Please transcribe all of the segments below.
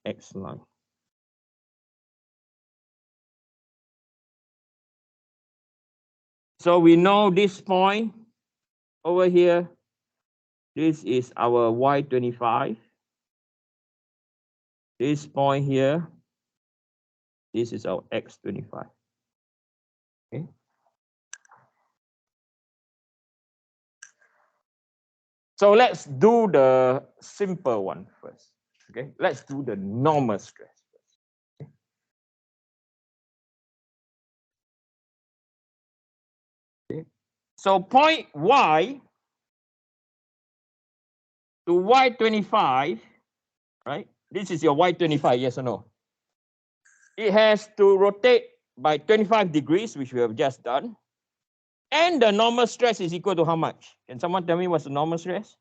X line. So we know this point over here, this is our Y25. This point here, this is our X25. Okay. So let's do the simple one first. Okay, let's do the normal stress first. Okay. So point Y to Y25, right? This is your Y25, yes or no? It has to rotate by 25 degrees, which we have just done. And the normal stress is equal to how much? Can someone tell me what's the normal stress?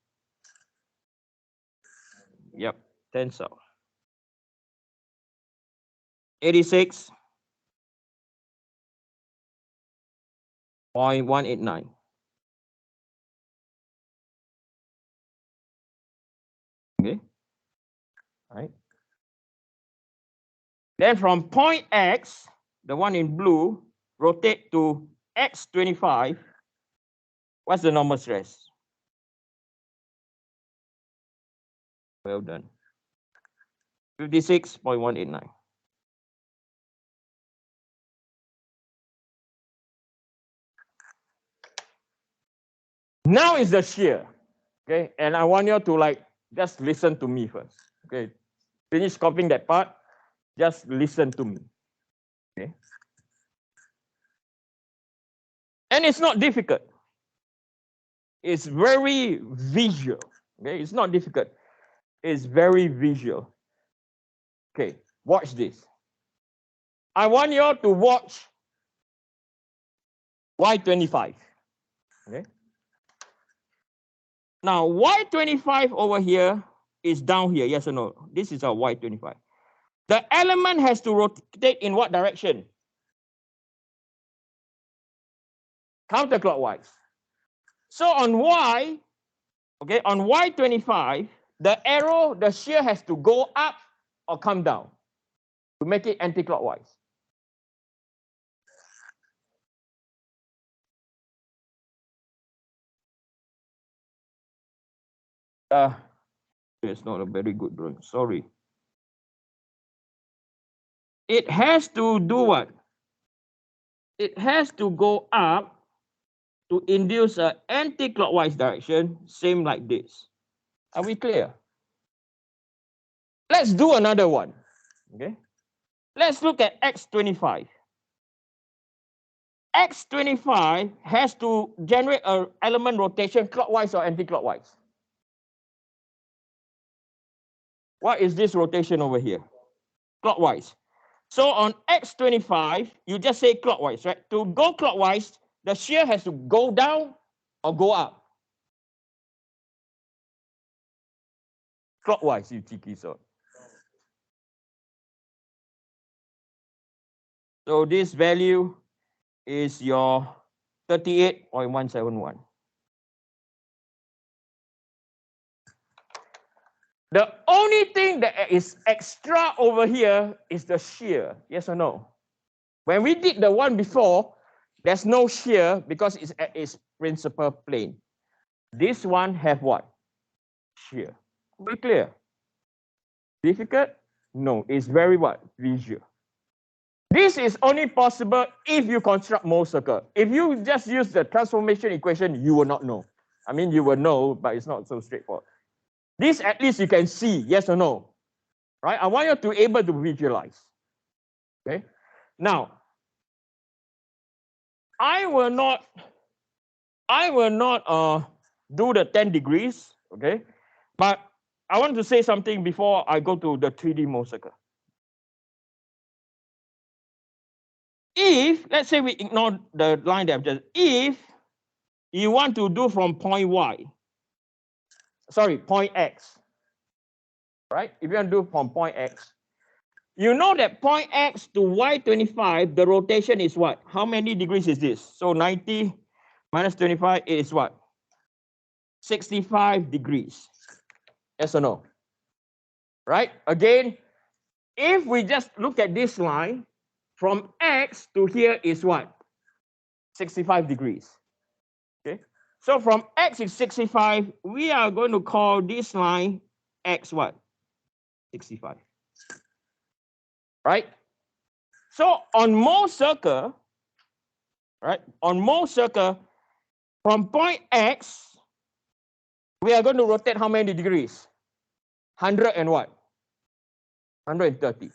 Yep, tensile. 86.189. Okay, all right. Then from point X, the one in blue, rotate to X25. What's the normal stress? Well done. 56.189. Now is the shear. Okay, and I want you to like just listen to me first. Okay, finish copying that part. Just listen to me. Okay. And it's not difficult. It's very visual. Okay, it's not difficult. It's very visual. Okay, watch this. I want you to watch Y25. Okay. Now Y25 over here is down here. Yes or no? This is our Y25. The element has to rotate in what direction? Counterclockwise. So on Y, okay, on Y25, the arrow, the shear has to go up or come down to make it anti-clockwise. It's not a very good drawing. Sorry. It has to do what? It has to go up to induce an anti-clockwise direction, same like this. Are we clear? Let's do another one. Okay. Let's look at X25. X25 has to generate an element rotation clockwise or anti-clockwise. What is this rotation over here? Clockwise. So on X25, you just say clockwise, right? To go clockwise, the shear has to go down or go up. Clockwise, you cheeky sort. So this value is your 38.171. The only thing that is extra over here is the shear, yes or no? When we did the one before, there's no shear because it's at its principal plane. This one have what? Shear. Be clear? Difficult? No, it's very what? Visual. This is only possible if you construct Mohr circle. If you just use the transformation equation, you will not know. I mean, you will know, but it's not so straightforward. This at least you can see, yes or no, right? I want you to be able to visualize. Okay. Now, I will not do the 10 degrees, okay? But I want to say something before I go to the 3D Mohr circle. If, let's say we ignore the line that I've just, if you want to do from point Y, sorry, point X, right? If you want to do from point X, you know that point X to Y25, the rotation is what? How many degrees is this? So 90 minus 25 is what? 65 degrees. Yes or no? right? Again, if we just look at this line, from X to here is what? 65 degrees. Okay. So from X is 65, we are going to call this line X what? 65. Right? So on Mohr circle, right? On Mohr circle, from point X, we are going to rotate how many degrees? 100 and what? 130.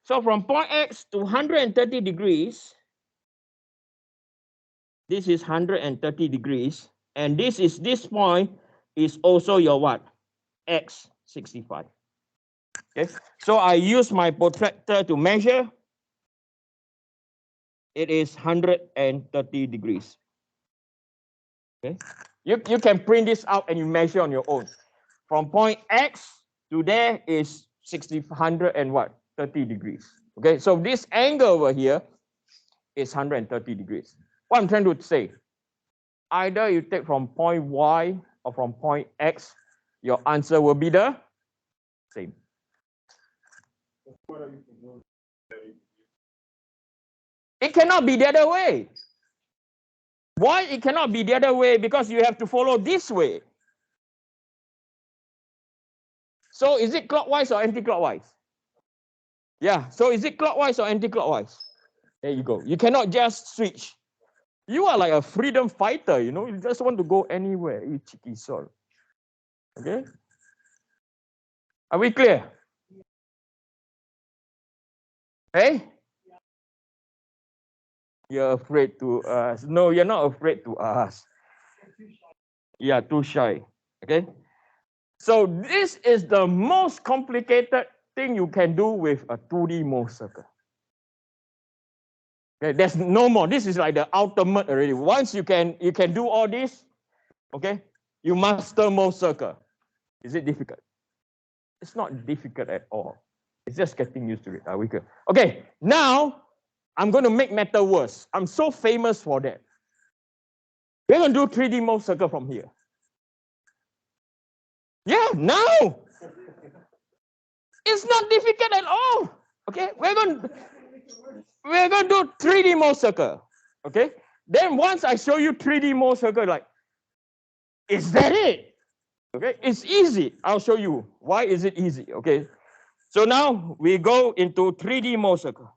So from point X to 130 degrees, this is 130 degrees, and this point is also your what? X 65. Okay, so I use my protractor to measure. It is 130 degrees. Okay, you can print this out and you measure on your own. From point X to there is 100 and what? 30 degrees. Okay, so this angle over here is 130 degrees. What I'm trying to say, either you take from point Y or from point X, your answer will be the same. It cannot be the other way. Why it cannot be the other way? Because you have to follow this way. So is it clockwise or anti-clockwise? Yeah, so is it clockwise or anti-clockwise? There you go. You cannot just switch. You are like a freedom fighter, you know, you just want to go anywhere, you cheeky soul. Okay? Are we clear? Hey? You're afraid to us. No, you're not afraid to us. Yeah, too shy. Okay? So this is the most complicated thing you can do with a 2D Mohr circle. Okay, there's no more. This is like the ultimate already. Once you can do all this, okay, you master Mohr circle. Is it difficult? It's not difficult at all. It's just getting used to it. Are we good? Okay, now I'm going to make matter worse. I'm so famous for that. We're going to do 3D Mohr circle from here. Yeah, now. It's not difficult at all. Okay, we're going to do 3D Mohr circle. Okay, then once I show you 3D Mohr circle, like, is that it? Okay, it's easy. I'll show you why is it easy. Okay, so now we go into 3D Mohr circle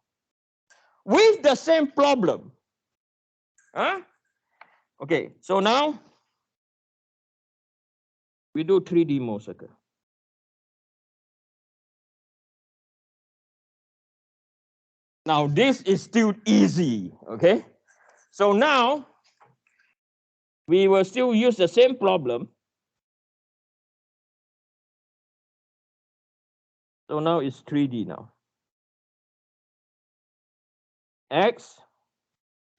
with the same problem. Huh? Okay, so now we do 3D Mohr circle. Now this is still easy. Okay, so now we will still use the same problem. So now it's 3D now. X,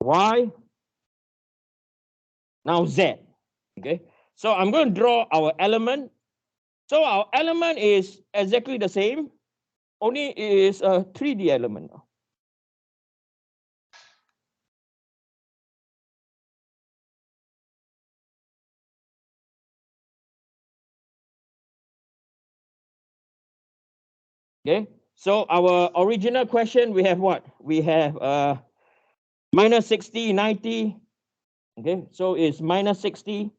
Y, now Z. Okay, so I'm going to draw our element. So our element is exactly the same, only it is a 3D element now. Okay, so our original question, we have what? We have minus 60, 90. Okay, so it's minus 60,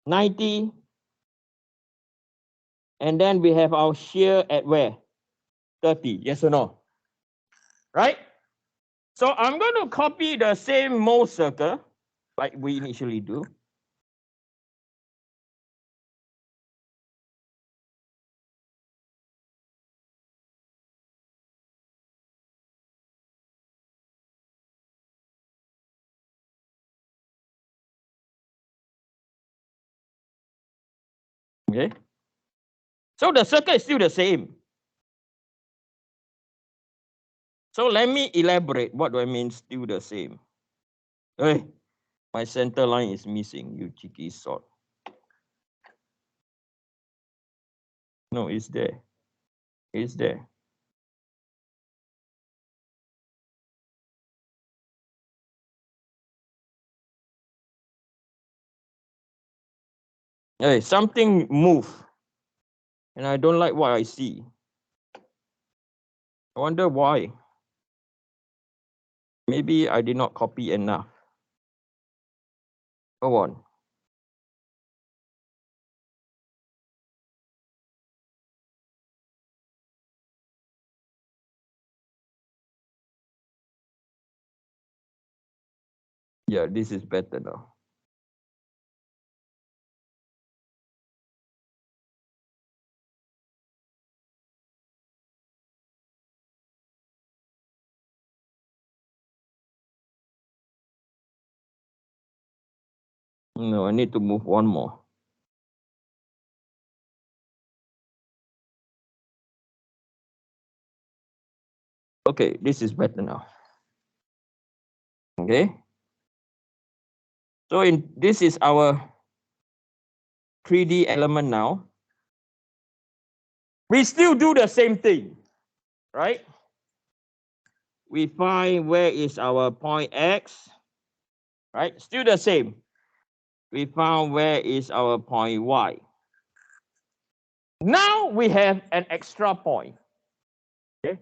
90. And then we have our shear at where? 30, yes or no? Right? So I'm going to copy the same Mohr circle like we initially do. Okay. So the circle is still the same. So let me elaborate. What do I mean still the same? Hey, my center line is missing, you cheeky sod. No, it's there. It's there. Hey, something move, and I don't like what I see. I wonder why. Maybe I did not copy enough. Go on. Yeah, this is better now. No, I need to move one more. Okay, this is better now. Okay. So this is our 3D element now. We still do the same thing, right? We find where is our point X, right? Still the same. We found where is our point Y. Now we have an extra point. Okay.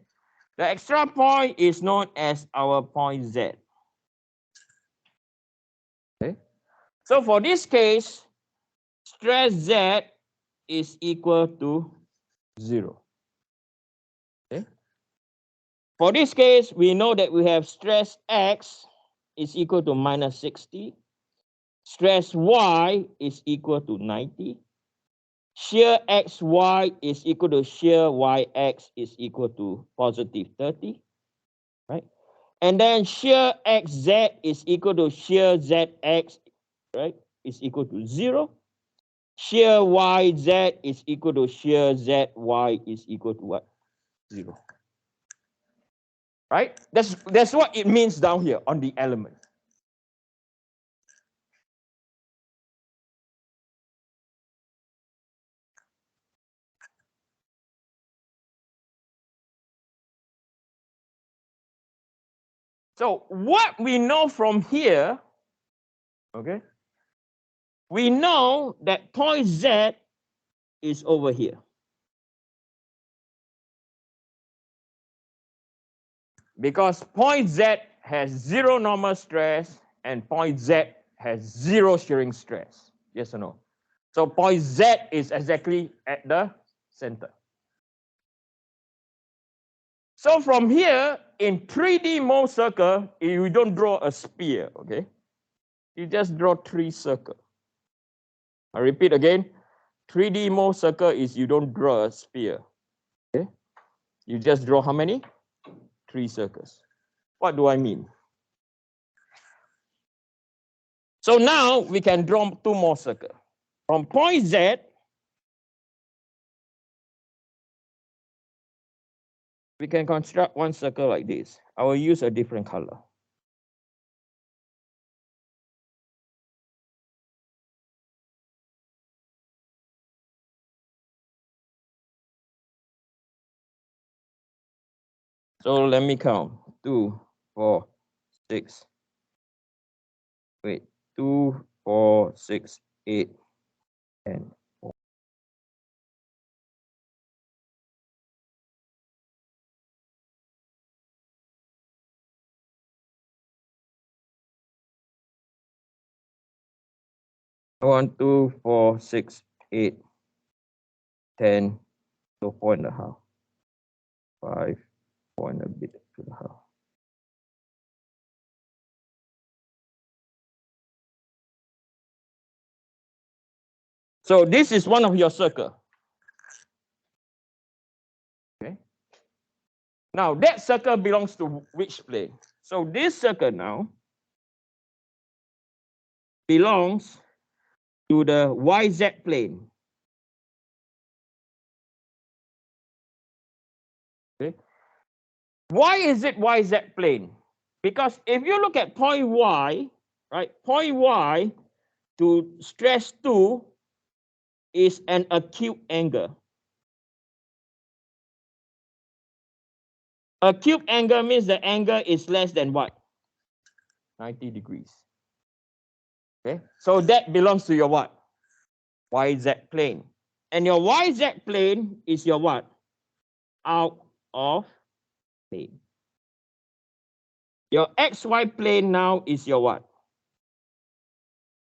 The extra point is known as our point Z. Okay. So for this case, stress Z is equal to 0. Okay. For this case, we know that we have stress X is equal to minus 60. Stress Y is equal to 90. Shear XY is equal to shear YX is equal to positive 30. Right? And then shear XZ is equal to shear ZX, right? Is equal to 0. Shear YZ is equal to shear ZY is equal to what? 0. Right? That's what it means down here on the element. So what we know from here, okay, we know that point Z is over here. Because point Z has 0 normal stress and point Z has 0 shearing stress. Yes or no? So point Z is exactly at the center. So from here, in 3D Mohr circle, you don't draw a sphere, okay? You just draw 3 circles. I repeat again, 3D Mohr circle is you don't draw a sphere, okay? You just draw how many? 3 circles. What do I mean? So now we can draw 2 more circles. From point Z, we can construct one circle like this. I will use a different color. So let me count. 2, 4, 6. Wait, 2, 4, 6, 8, 10. 1, 2, 4, 6, 8, 10, so 4.5, 5, 4 and a bit to the half. So this is one of your circle. Okay. Now that circle belongs to which plane? So this circle now belongs to the YZ plane. Okay. Why is it YZ plane? Because if you look at point Y, right, point Y to stress 2 is an acute angle. Acute angle means the angle is less than what? 90 degrees. Okay, so that belongs to your what? YZ plane. And your YZ plane is your what? Out of plane. Your XY plane now is your what?